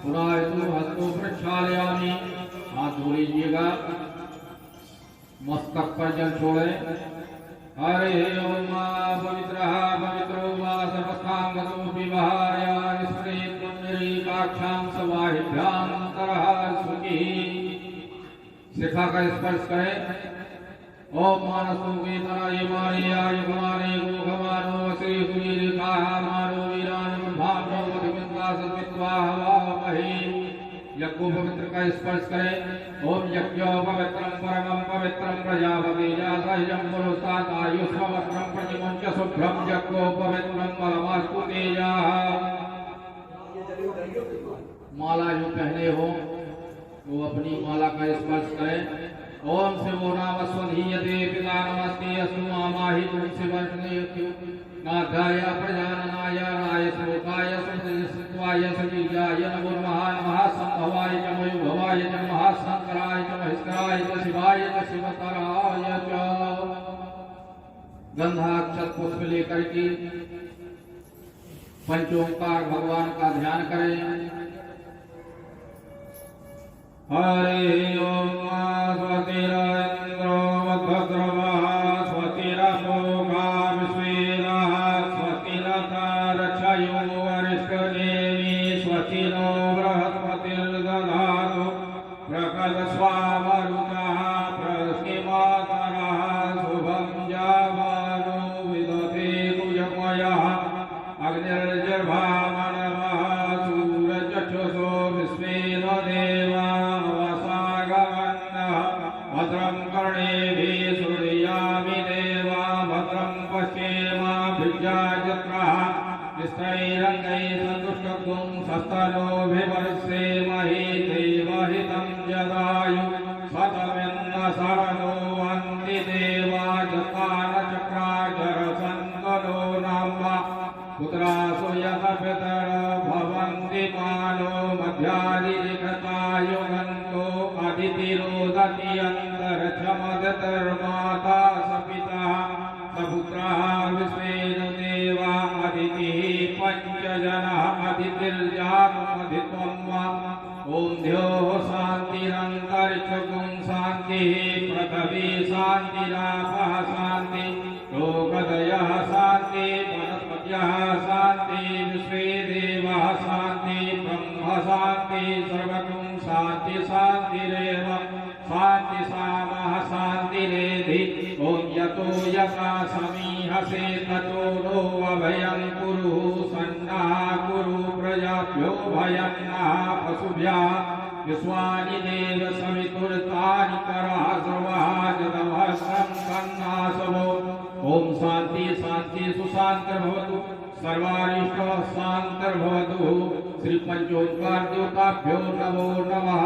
पुरायतु हस्तो प्रक्षालयामि। हाथ धो लीजिएगा, मस्तक पर जल छोड़े। हरे ओम पवित्रः पवित्रो वा सर्वस्थांगतोऽपि वहार्यान् स्मरेत् पुण्डरीकाक्षां सवाहिभ्यां करः सुखिः। शिखा का स्पर्श करें। ओम मानसो वेतनाय मारियाय कुमारे गोखमानो श्री सुवीरिकाः मानो वीरान भावनो मधुमित्वा सत्वित्वा हवामहे। यज्ञ को पवित्र का स्पर्श करें। ओम यज्ञो पवित्रं परमं पवित्रं प्रजापति जासह्यं पुरुषात् आयुष्मवत्रं प्रतिमुञ्च शुभ्रं यज्ञो पवित्रं बलमास्तु तेजाः। माला जो पहने हो वो अपनी माला का स्पर्श करें। ओम शिवो नाम स्वधीयते पिता नमस्ते अस्तु मामाहि तुम शिवन्यतु नाथाय प्रजाननाय राय श्लोकाय सुतवाय सजीवाय नमो नमः संभवाय च मयुभवाय च महाशंकराय च महेश्वराय च शिवाय च शिवतराय च। गंधाक्षत पुष्प लेकर के पंचोंकार भगवान का ध्यान करें। हरे ओम स्वतिरेन्द्रो भद्रवः स्वतिरमोघा विश्वेनः स्वतिलता रक्षयो वरिष्ठदेवी स्वतिनो बृहस्पतिर्दधातु प्रकटस्वामरुतः प्रश्निमातरः शुभं जावानो विदधे कुजमयः अग्निर्जर्भामणवः सूरजक्षुषो विश्वेन देवा भद्रं कर्णेभिः सूर्यामि देवा भद्रं पश्येमाभिर्यजत्राः निश्चैरङ्गैः सन्तुष्टं सस्तनोभिवर्षेमहि देवहितं जदायु शतमिन्द्र शरणो वन्ति देवा जतानचक्राजरसङ्कलो नाम्ना पुत्रासु यत पितर भवन्ति मानो मध्यादिरिकृतायुगन्तो अदितिरोदति अन्तरक्षमदतर्माता सपिता सपुत्रः विश्वेन देवा अदितिः पञ्चजनः अदितिर्जातमधित्वं वा। ॐ द्योः शान्तिरन्तरिक्षगुं शान्तिः पृथिवी शान्तिरापः शान्ति लोकदयः शान्ति वनस्पतयः शान्ति विश्वे देवाः शान्ति ब्रह्म शान्ति सर्वगुं शान्ति शान्तिरेव शान्ति सामः शान्तिरेधि। ॐ यतो यथा समीहसे ततो नो अभयं कुरु सन्नः कुरु प्रजाभ्यो भयं नः पशुभ्यः विश्वानि देव सवितुर्तानि करः सर्वः जगमहस्रं कन्नासवो। ओम शांति शांति सुशांतिर्भवतु सर्वारिष्ट शांतिर्भवतु। श्री पंचोंकार देवताभ्यो नमो नमः।